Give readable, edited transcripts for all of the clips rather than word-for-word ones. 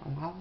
Wow.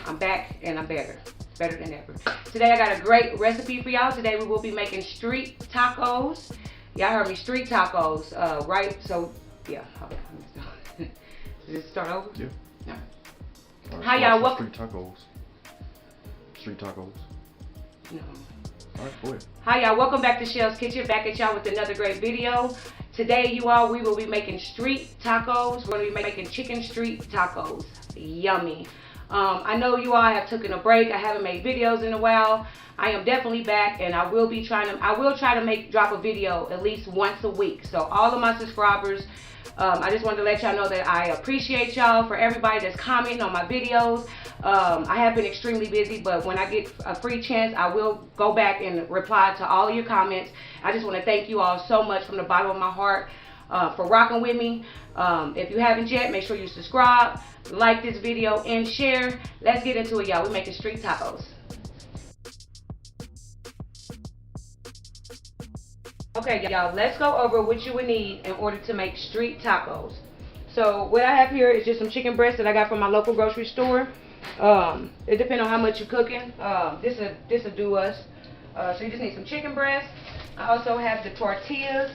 I'm back and I'm better than ever. Today I got a great recipe for y'all. Today we will be making street tacos. Y'all heard me, street tacos, right? So yeah, just start over. Yeah. Right, hi y'all, welcome. Street tacos. No. All right, go ahead. Hi y'all, welcome back to Chell's Kitchen. Back at y'all with another great video. Today, you all, we will be making street tacos. We're gonna be making chicken street tacos. Yummy. I know you all have taken a break. I haven't made videos in a while. I am definitely back, and I will try to drop a video at least once a week. So all of my subscribers, I just wanted to let y'all know that I appreciate y'all, for everybody that's commenting on my videos. I have been extremely busy, but when I get a free chance, I will go back and reply to all of your comments. I just want to thank you all so much from the bottom of my heart for rocking with me. If you haven't yet, make sure you subscribe, like this video, and share. Let's get into it, y'all. We're making street tacos. Okay, y'all, let's go over what you would need in order to make street tacos. So what I have here is just some chicken breast that I got from my local grocery store. It depends on how much you're cooking. This will do us. So you just need some chicken breast. I also have the tortillas.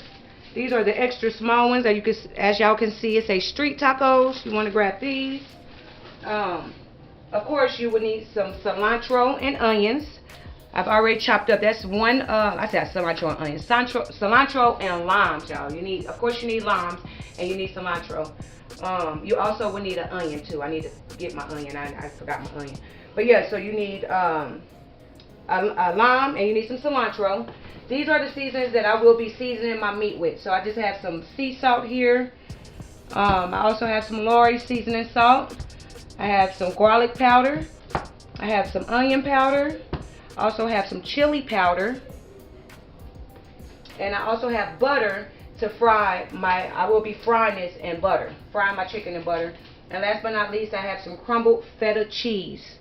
These are the extra small ones that you can, as y'all can see, it says street tacos. You want to grab these. Of course, you would need some cilantro and onions. I've already chopped up. That's one. I said cilantro and onions. Cilantro and limes, y'all. You need, of course, you need limes and you need cilantro. You also would need an onion too. I need to get my onion. I forgot my onion. But yeah, so you need a lime and you need some cilantro. These are the seasonings that I will be seasoning my meat with. So I just have some sea salt here. I also have some Lori seasoning salt. I have some garlic powder. I have some onion powder. I also have some chili powder. And I also have butter to fry I will be frying this in butter. Frying my chicken in butter. And last but not least, I have some crumbled feta cheese.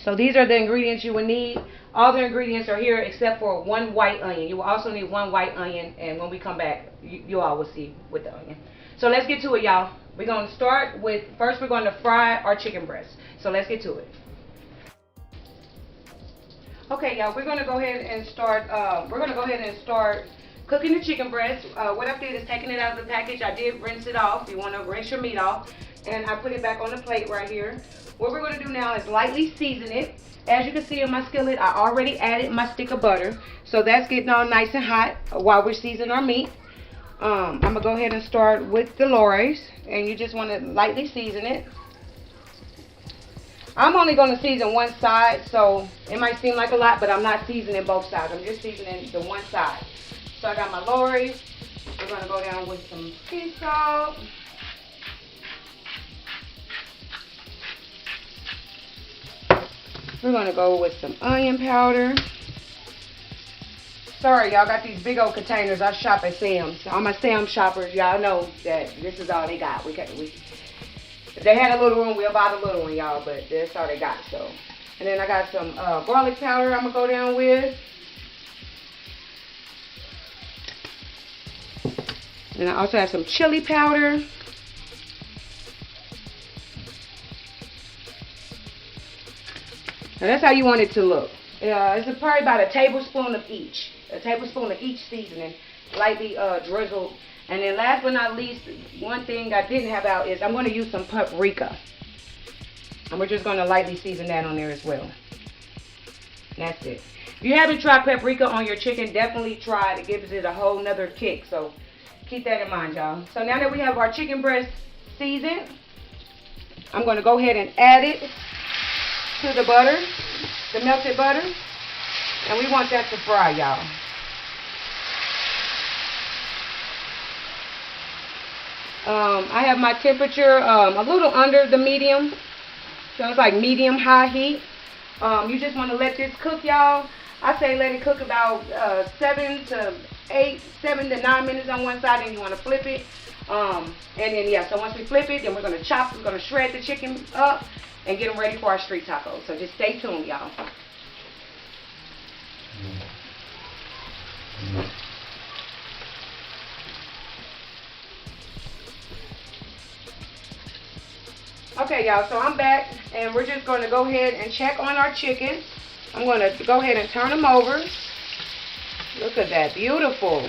So these are the ingredients you will need. All the ingredients are here except for one white onion. You will also need one white onion, and when we come back, you all will see with the onion. So let's get to it, y'all. We're going to start with, first we're going to fry our chicken breast. So let's get to it. Okay, y'all, we're going to go ahead and start, cooking the chicken breast. What I did is taking it out of the package. I did rinse it off. You want to rinse your meat off. And I put it back on the plate right here. What we're going to do now is lightly season it. As you can see in my skillet, I already added my stick of butter. So that's getting all nice and hot while we're seasoning our meat. I'm going to go ahead and start with the Lori's. And you just want to lightly season it. I'm only going to season one side, so it might seem like a lot, but I'm not seasoning both sides. I'm just seasoning the one side. So I got my Lori's. We're going to go down with some sea salt. We're going to go with some onion powder. Sorry, y'all, got these big old containers. I shop at Sam's. All my Sam's shoppers, y'all know that this is all they got. If they had a little one, we'll buy the little one, y'all, but that's all they got. So, and then I got some garlic powder I'm going to go down with. And I also have some chili powder. Now that's how you want it to look. It's probably about a tablespoon of each. A tablespoon of each seasoning, lightly drizzled. And then last but not least, one thing I didn't have out is I'm going to use some paprika. And we're just going to lightly season that on there as well. That's it. If you haven't tried paprika on your chicken, definitely try it. It gives it a whole nother kick. So keep that in mind, y'all. So now that we have our chicken breast seasoned, I'm going to go ahead and add it to the butter, the melted butter. And we want that to fry, y'all. I have my temperature a little under the medium, so it's like medium high heat. You just want to let this cook, y'all. I say let it cook about 7 to 9 minutes on one side, and you want to flip it. And then yeah, so once we flip it, then we're gonna shred the chicken up and get them ready for our street tacos. So just stay tuned, y'all. Okay, y'all, so I'm back, and we're just going to go ahead and check on our chicken. I'm going to go ahead and turn them over. Look at that. Beautiful.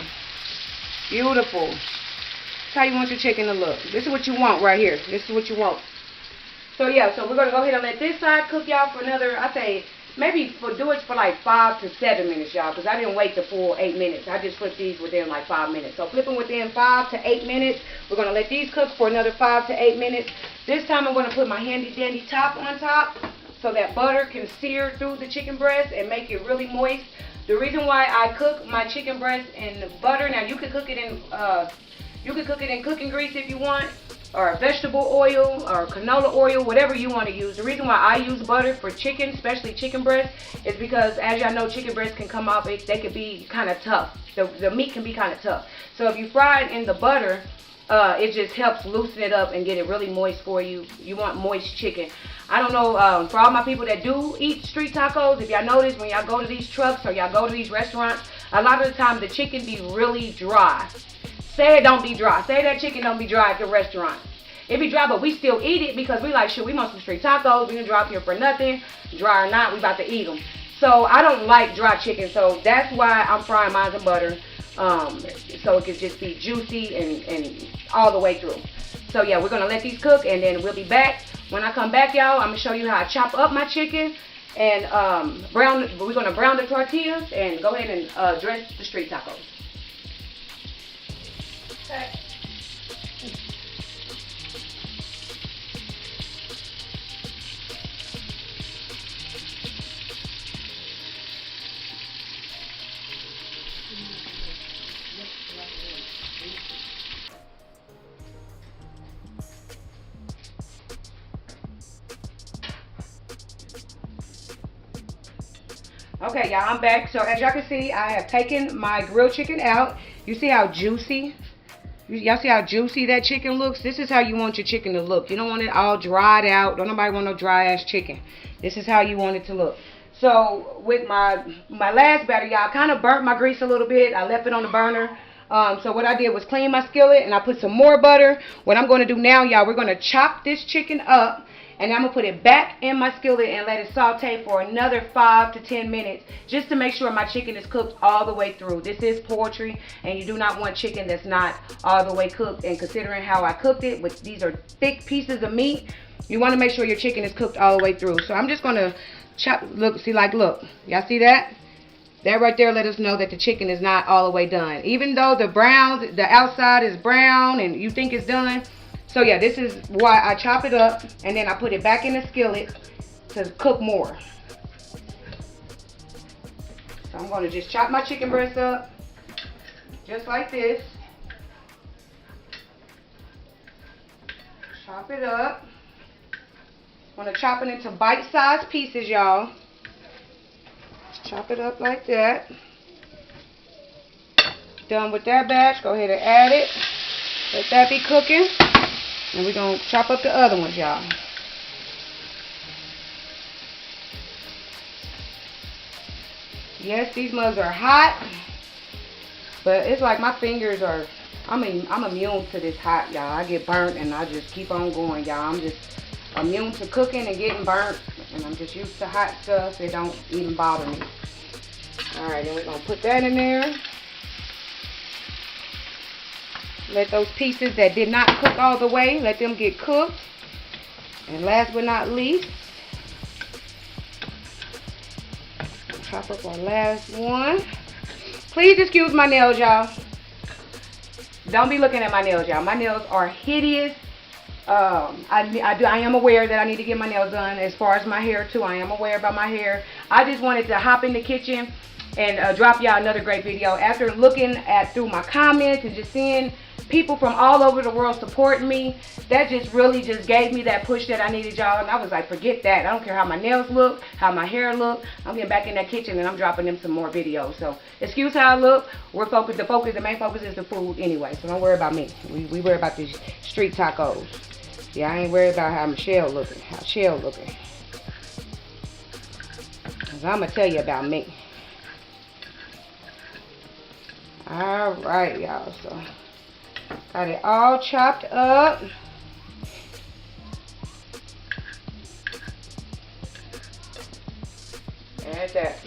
Beautiful. That's how you want your chicken to look. This is what you want right here. This is what you want. So, yeah, so we're going to go ahead and let this side cook, y'all, for another, I say, maybe do it for like 5 to 7 minutes, y'all, because I didn't wait the full 8 minutes. I just flipped these within like 5 minutes. So flip them within 5 to 8 minutes. We're going to let these cook for another 5 to 8 minutes. This time I'm going to put my handy dandy top on top so that butter can sear through the chicken breast and make it really moist. The reason why I cook my chicken breast in butter, now you can cook it in cooking grease if you want, or vegetable oil or canola oil, whatever you want to use. The reason why I use butter for chicken, especially chicken breast, is because as y'all know, chicken breasts can come off, they can be kind of tough. The meat can be kind of tough. So if you fry it in the butter, it just helps loosen it up and get it really moist for you. You want moist chicken. I don't know, for all my people that do eat street tacos, if y'all notice when y'all go to these trucks or y'all go to these restaurants, a lot of the time the chicken be really dry. Say it don't be dry. Say that chicken don't be dry at the restaurant. It be dry, but we still eat it because we like, shoot, we want some street tacos. We didn't drop here for nothing. Dry or not, we about to eat them. So I don't like dry chicken, so that's why I'm frying mine in butter. So it can just be juicy and all the way through. So yeah, we're gonna let these cook, and then we'll be back. When I come back, y'all, I'm gonna show you how I chop up my chicken and we're gonna brown the tortillas and go ahead and dress the street tacos. Okay. Okay, y'all, I'm back. So as y'all can see, I have taken my grilled chicken out. You see how juicy? Y'all see how juicy that chicken looks? This is how you want your chicken to look. You don't want it all dried out. Don't nobody want no dry ass chicken. This is how you want it to look. So with my last batter, y'all, I kind of burnt my grease a little bit. I left it on the burner. So what I did was clean my skillet and I put some more butter. What I'm going to do now, y'all, we're going to chop this chicken up. And I'm going to put it back in my skillet and let it saute for another 5 to 10 minutes just to make sure my chicken is cooked all the way through. This is poultry, and you do not want chicken that's not all the way cooked. And considering how I cooked it, these are thick pieces of meat, you want to make sure your chicken is cooked all the way through. So I'm just going to chop, look, y'all see that? That right there let us know that the chicken is not all the way done. Even though the outside is brown and you think it's done. So yeah, this is why I chop it up and then I put it back in the skillet to cook more. So I'm going to just chop my chicken breast up just like this. Chop it up. I'm going to chop it into bite-sized pieces, y'all. Chop it up like that. Done with that batch, go ahead and add it. Let that be cooking. And we're going to chop up the other ones, y'all. Yes, these mugs are hot. But it's like my fingers are, I'm immune to this hot, y'all. I get burnt and I just keep on going, y'all. I'm just immune to cooking and getting burnt. And I'm just used to hot stuff. It don't even bother me. Alright, then we're going to put that in there. Let those pieces that did not cook all the way, let them get cooked. And last but not least, chop up our last one. Please excuse my nails, y'all. Don't be looking at my nails, y'all. My nails are hideous. I am aware that I need to get my nails done. As far as my hair too, I am aware about my hair. I just wanted to hop in the kitchen and drop y'all another great video. After looking through my comments and just seeing people from all over the world supporting me. That just really just gave me that push that I needed, y'all. And I was like, forget that. I don't care how my nails look, how my hair look. I'm getting back in that kitchen and I'm dropping them some more videos. So excuse how I look. We're focused. The main focus is the food anyway. So don't worry about me. We worry about these street tacos. Yeah, I ain't worried about how Michelle looking, how Chelle looking. Cause I'm gonna tell you about me. All right, y'all. So got it all chopped up. Add that.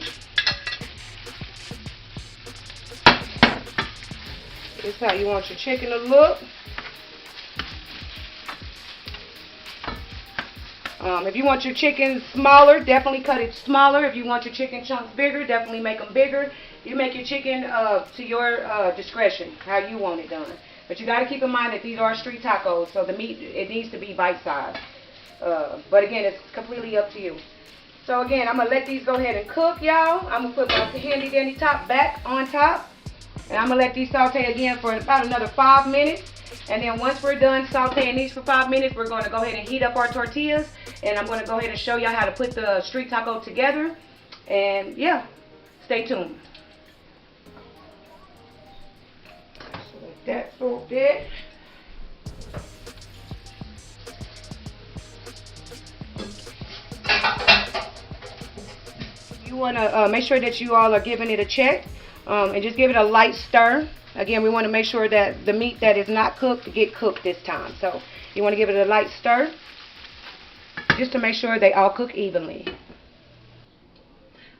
This is how you want your chicken to look. If you want your chicken smaller, definitely cut it smaller. If you want your chicken chunks bigger, definitely make them bigger. You make your chicken to your discretion, how you want it done. But you got to keep in mind that these are street tacos, so the meat, it needs to be bite-sized. But again, it's completely up to you. So again, I'm going to let these go ahead and cook, y'all. I'm going to put my handy-dandy top back on top. And I'm going to let these saute again for about another 5 minutes. And then once we're done sauteing these for 5 minutes, we're going to go ahead and heat up our tortillas. And I'm going to go ahead and show y'all how to put the street taco together. And yeah, stay tuned. So let that soak there. You want to make sure that you all are giving it a check. And just give it a light stir. Again, we want to make sure that the meat that is not cooked get cooked this time. So you want to give it a light stir just to make sure they all cook evenly.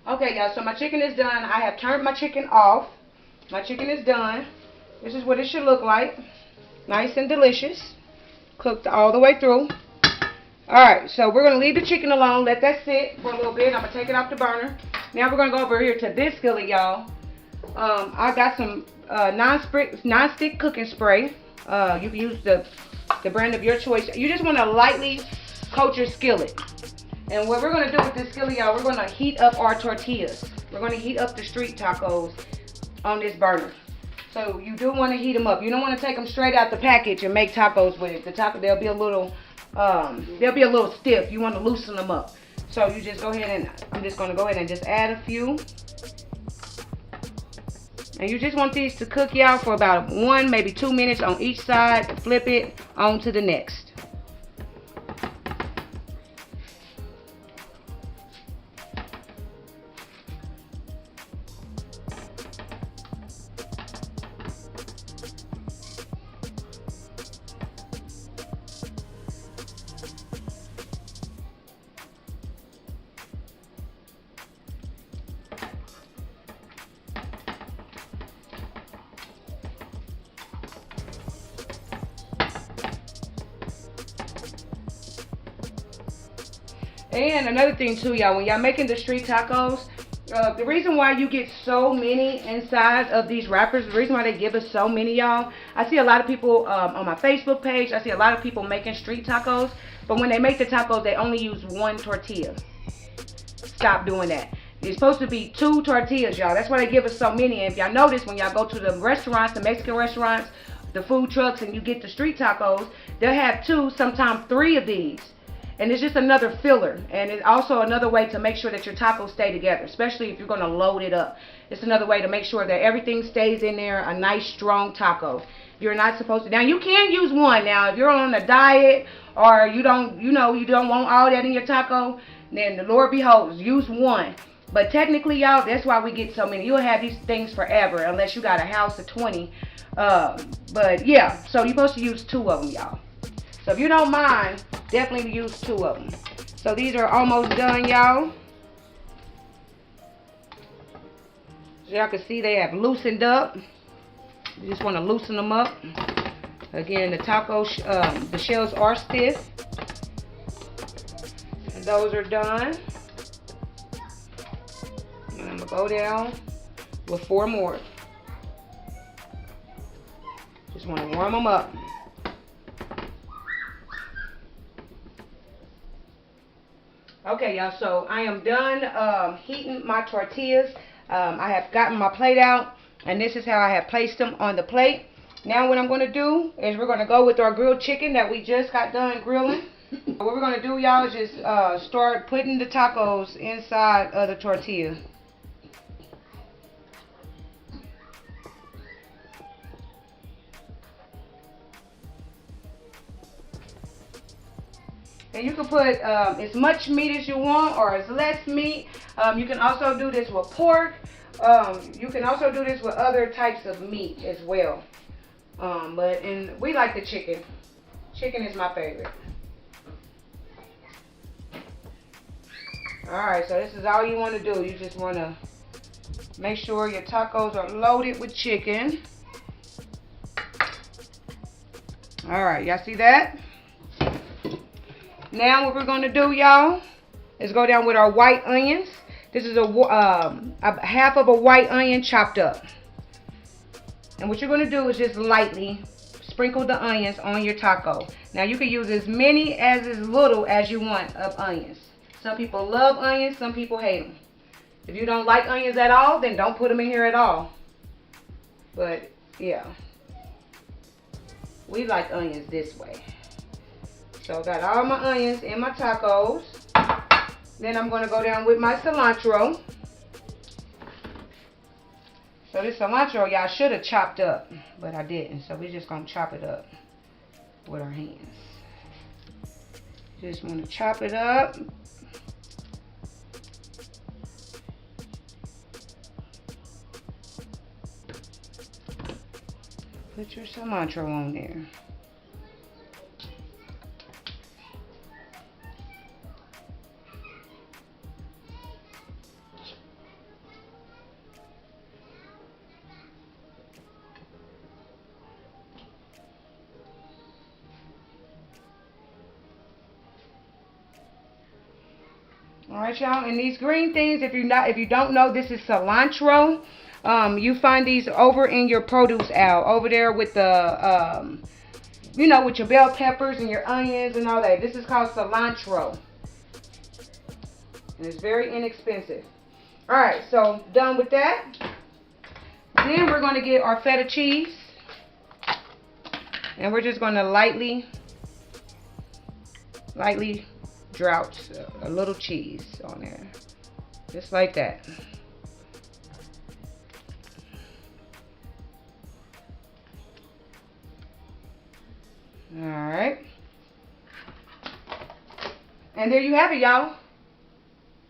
Okay, y'all, so my chicken is done. I have turned my chicken off. My chicken is done. This is what it should look like. Nice and delicious. Cooked all the way through. Alright, so we're going to leave the chicken alone. Let that sit for a little bit. I'm going to take it off the burner. Now we're going to go over here to this skillet, y'all. I got some non-stick cooking spray. You can use the brand of your choice. You just want to lightly coat your skillet. And what we're going to do with this skillet, y'all, we're going to heat up our tortillas. We're going to heat up the street tacos on this burner. So you do want to heat them up. You don't want to take them straight out the package and make tacos with it. The taco, they'll be a little stiff. You want to loosen them up. So you just go ahead and, I'm just going to go ahead and just add a few. And you just want these to cook, y'all, for about 1, maybe 2 minutes on each side. Flip it on to the next. And another thing too, y'all, when y'all making the street tacos, the reason why you get so many inside of these wrappers, the reason why they give us so many, y'all, I see a lot of people on my Facebook page, I see a lot of people making street tacos, but when they make the tacos, they only use 1 tortilla. Stop doing that. It's supposed to be 2 tortillas, y'all. That's why they give us so many. And if y'all notice, when y'all go to the restaurants, the Mexican restaurants, the food trucks, and you get the street tacos, they'll have 2, sometimes 3 of these. And it's just another filler. And it's also another way to make sure that your tacos stay together, especially if you're going to load it up. It's another way to make sure that everything stays in there, a nice, strong taco. You're not supposed to. Now, you can use 1. Now, if you're on a diet or you don't want all that in your taco, then the Lord beholds, use 1. But technically, y'all, that's why we get so many. You'll have these things forever unless you got a house of 20. But, yeah, so you're supposed to use 2 of them, y'all. So if you don't mind, definitely use 2 of them. So these are almost done, y'all. So y'all can see they have loosened up. You just want to loosen them up. Again, the the shells are stiff. And those are done. And I'm going to go down with 4 more. Just want to warm them up. Okay, y'all, so I am done heating my tortillas. I have gotten my plate out, and this is how I have placed them on the plate. Now what I'm going to do is we're going to go with our grilled chicken that we just got done grilling. What we're going to do, y'all, is just start putting the tacos inside of the tortilla. And you can put as much meat as you want or as less meat. You can also do this with pork. You can also do this with other types of meat as well. And we like the chicken. Chicken is my favorite. Alright, so this is all you want to do. You just want to make sure your tacos are loaded with chicken. Alright, y'all see that? Now what we're going to do, y'all, is go down with our white onions. This is a half of a white onion chopped up. And what you're going to do is just lightly sprinkle the onions on your taco. Now you can use as many as little as you want of onions. Some people love onions, some people hate them. If you don't like onions at all, then don't put them in here at all. But yeah, we like onions this way. So I got all my onions in my tacos. Then I'm going to go down with my cilantro. So this cilantro, y'all should have chopped up, but I didn't. So we're just going to chop it up with our hands. Just want to chop it up. Put your cilantro on there. Alright, y'all, and these green things, if you don't know, this is cilantro. You find these over in your produce aisle, over there with the, you know, with your bell peppers and your onions and all that. This is called cilantro. And it's very inexpensive. Alright, so done with that. Then we're going to get our feta cheese. And we're just going to lightly drought a little cheese on there. Just like that. Alright. And there you have it, y'all.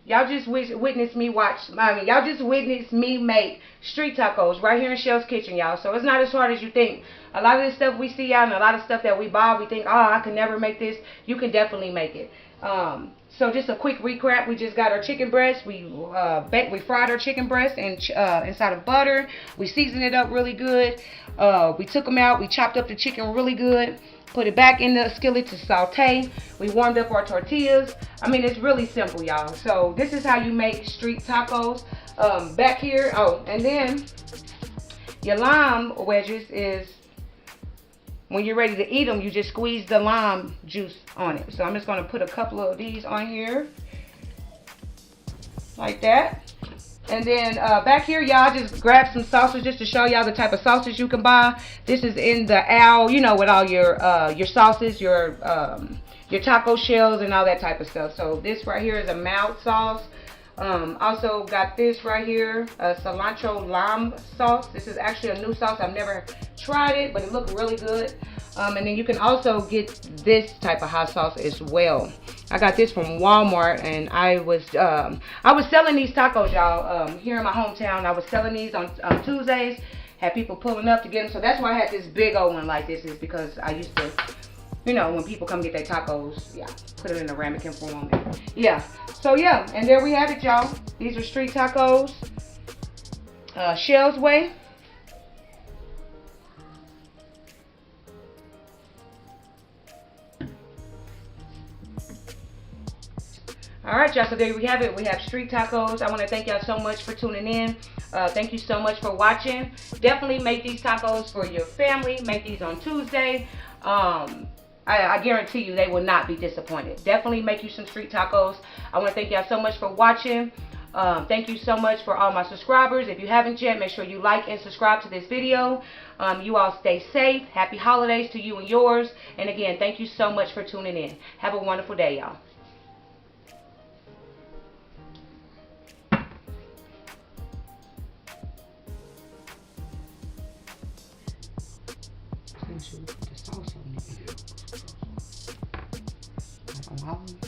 Y'all just witnessed me y'all just witnessed me make street tacos right here in Chelly's kitchen, y'all. So it's not as hard as you think. A lot of the stuff we see out and a lot of stuff that we buy, we think, oh, I can never make this. You can definitely make it. So just a quick recap. We just got our chicken breast. We fried our chicken breast inside of butter. We seasoned it up really good. We took them out. We chopped up the chicken really good. Put it back in the skillet to saute. We warmed up our tortillas. I mean, it's really simple, y'all. So this is how you make street tacos. Back here, oh, and then your lime wedges is, when you're ready to eat them, you just squeeze the lime juice on it. So I'm just going to put a couple of these on here. Like that. And then back here, y'all, just grab some sausage just to show y'all the type of sausage you can buy. This is in the aisle, you know, with all your sauces, your taco shells and all that type of stuff. So this right here is a mild sauce. Also got this right here, cilantro lime sauce. This is actually a new sauce. I've never tried it, but it looked really good. And then you can also get this type of hot sauce as well. I got this from Walmart, and I was selling these tacos, y'all, here in my hometown. I was selling these on Tuesdays. Had people pulling up to get them, so that's why I had this big old one like this, is because I used to, you know, when people come get their tacos, yeah, put it in a ramekin form. Yeah. So yeah, and there we have it, y'all. These are street tacos, Chelly's way. All right, y'all, so there we have it. We have street tacos. I want to thank y'all so much for tuning in. Thank you so much for watching. Definitely make these tacos for your family. Make these on Tuesday. I guarantee you they will not be disappointed. Definitely make you some street tacos. I want to thank y'all so much for watching. Thank you so much for all my subscribers. If you haven't yet, make sure you like and subscribe to this video. You all stay safe. Happy holidays to you and yours. And again, thank you so much for tuning in. Have a wonderful day, y'all. Put the sauce on it.